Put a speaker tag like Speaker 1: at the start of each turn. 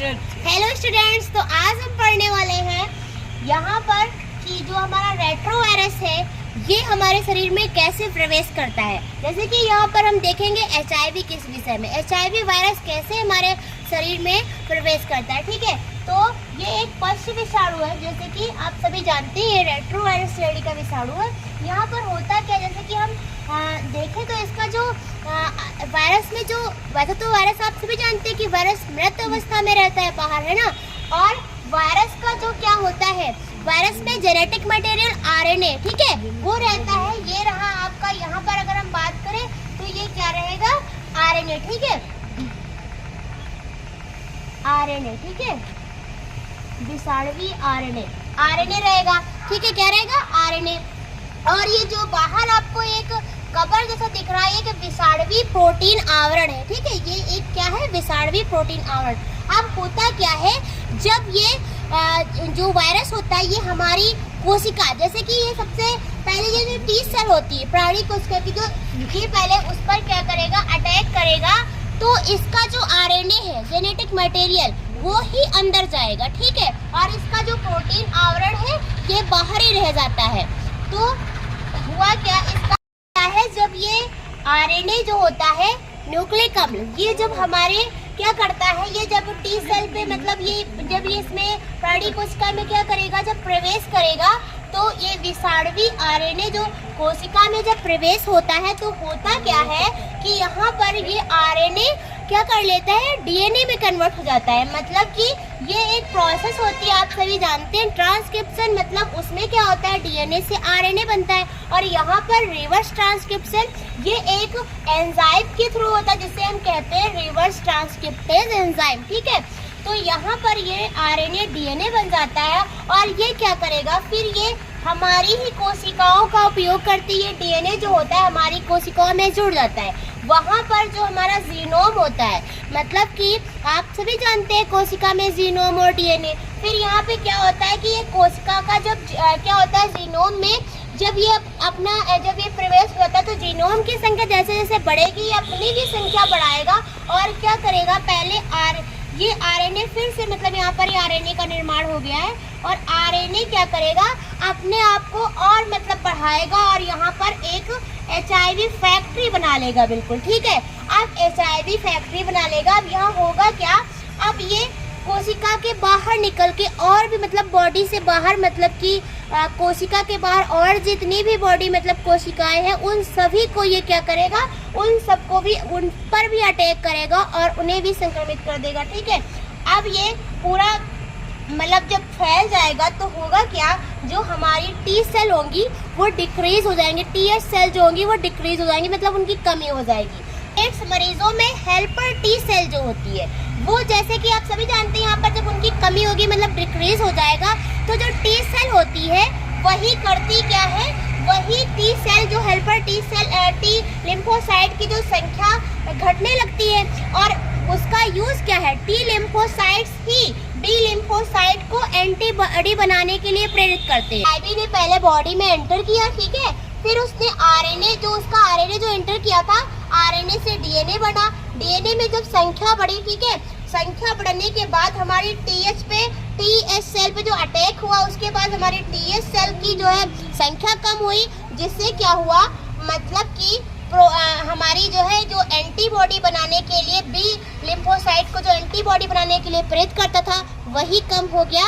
Speaker 1: Hello students, तो आज हम पढ़ने वाले हैं यहाँ पर कि जो हमारा रेट्रोवायरस है ये हमारे शरीर में कैसे प्रवेश करता है। जैसे कि यहाँ पर हम देखेंगे HIV किस विषय में, HIV वायरस कैसे हमारे शरीर में प्रवेश करता है। ठीक है, तो ये एक पक्ष विषाणु है, जैसे कि आप सभी जानते हैं ये रेट्रोवायरस श्रेणी का विषाणु है। यहाँ पर होता क्या, जैसे कि हम देखें तो इसका जो वायरस में जो, वैसे तो वायरस आप सभी जानते हैं कि वायरस मृत अवस्था में रहता है बाहर, है ना। और वायरस का जो क्या होता है, वायरस में जेनेटिक मटेरियल RNA, ठीक है, वो रहता है। ये रहा आपका, यहाँ पर अगर हम बात करें तो ये क्या रहेगा, RNA, ठीक है, RNA, ठीक है, विषाणुवी RNA रहेगा, ठीक है, क्या रहेगा, RNA। और ये जो बाहर आपको एक कवर जैसा दिख रहा है कि विषाणुवी प्रोटीन आवरण है, ठीक है, ये एक क्या है, विषाणुवी प्रोटीन आवरण। अब होता क्या है, जब ये जो वायरस होता है ये हमारी कोशिका, जैसे कि ये सबसे पहले ये जो T सेल होती है प्राणी कोशिका की, जो ये पहले उस पर क्या करेगा, अटैक करेगा, तो इसका जो RNA है, जेनेटिक मटेरियल, वो ही अंदर जाएगा, ठीक है, और इसका जो प्रोटीन आवरण है ये बाहर ही रह जाता है। तो हुआ क्या, इसका क्या है, जब ये RNA जो होता है न्यूक्लिक अम्ल, ये जब हमारे क्या करता है, ये जब T सेल पे, मतलब ये जब ये इसमें प्राणी कोशिका में क्या करेगा, जब प्रवेश करेगा, तो ये विषाणुवी RNA जो कोशिका में जब प्रवेश होता है, तो होता क्या है कि यहाँ पर ये RNA क्या कर लेता है, DNA में कन्वर्ट हो जाता है। मतलब कि ये एक प्रोसेस होती है, आप सभी जानते हैं, ट्रांसक्रिप्शन, मतलब उसमें क्या होता है, DNA से RNA बनता है। और यहाँ पर रिवर्स ट्रांसक्रिप्शन, ये एक एंजाइम के थ्रू होता है, जिसे हम कहते हैं रिवर्स ट्रांसक्रिप्टेज एंजाइम, ठीक है। तो यहाँ पर ये RNA DNA बन जाता है, और ये क्या करेगा, फिर ये हमारी ही कोशिकाओं का उपयोग करती है, DNA जो होता है हमारी कोशिकाओं में जुड़ जाता है। वहाँ पर जो हमारा जीनोम होता है, मतलब कि आप सभी जानते हैं कोशिका में जीनोम और DNA, फिर यहाँ पे क्या होता है कि ये कोशिका का जब क्या होता है, जीनोम में जब ये प्रवेश होता है, तो जीनोम की संख्या जैसे जैसे बढ़ेगी, अपनी भी संख्या बढ़ाएगा, और क्या करेगा, पहले ये RNA फिर से, मतलब यहाँ पर ये RNA का निर्माण हो गया है, और RNA क्या करेगा, अपने आप को और मतलब बढ़ाएगा, और यहाँ पर एक HIV फैक्ट्री बना लेगा, बिल्कुल ठीक है। अब HIV फैक्ट्री बना लेगा। अब यहाँ होगा क्या, अब ये कोशिका के बाहर निकल के और भी, मतलब बॉडी से बाहर, मतलब कि कोशिका के बाहर और जितनी भी बॉडी, मतलब कोशिकाएं हैं, उन सभी को ये क्या करेगा, उन सबको भी, उन पर भी अटैक करेगा और उन्हें भी संक्रमित कर देगा, ठीक है। अब ये पूरा मतलब जब फैल जाएगा, तो होगा क्या, जो हमारी T सेल होंगी वो डिक्रीज हो जाएंगे, TH सेल जो होंगी वो डिक्रीज हो जाएंगी, मतलब उनकी कमी हो जाएगी। एड्स मरीजों में हेल्पर T सेल जो होती है, वो जैसे कि आप सभी जानते हैं, यहाँ पर जब उनकी कमी होगी, मतलब डिक्रीज हो जाएगा, तो जो T सेल होती है वही करती क्या है, वही T सेल जो helper T cell, T lymphocyte की जो संख्या घटने लगती है, और उसका यूज क्या है, T लिम्फोसाइट्स ही B लिम्फोसाइट को एंटीबॉडी बनाने के लिए प्रेरित करते हैं। HIV ने पहले बॉडी में एंटर किया, ठीक है, फिर उसने RNA जो एंटर किया था, RNA से DNA बना, DNA में जब संख्या बढ़ी, ठीक है, संख्या बढ़ने के बाद हमारी TH सेल पे जो अटैक हुआ, उसके बाद हमारी TH सेल की जो है संख्या कम हुई, जिससे क्या हुआ, मतलब कि हमारी जो है, जो एंटीबॉडी बनाने के लिए B लिम्फोसाइट को जो एंटीबॉडी बनाने के लिए प्रेरित करता था, वही कम हो गया।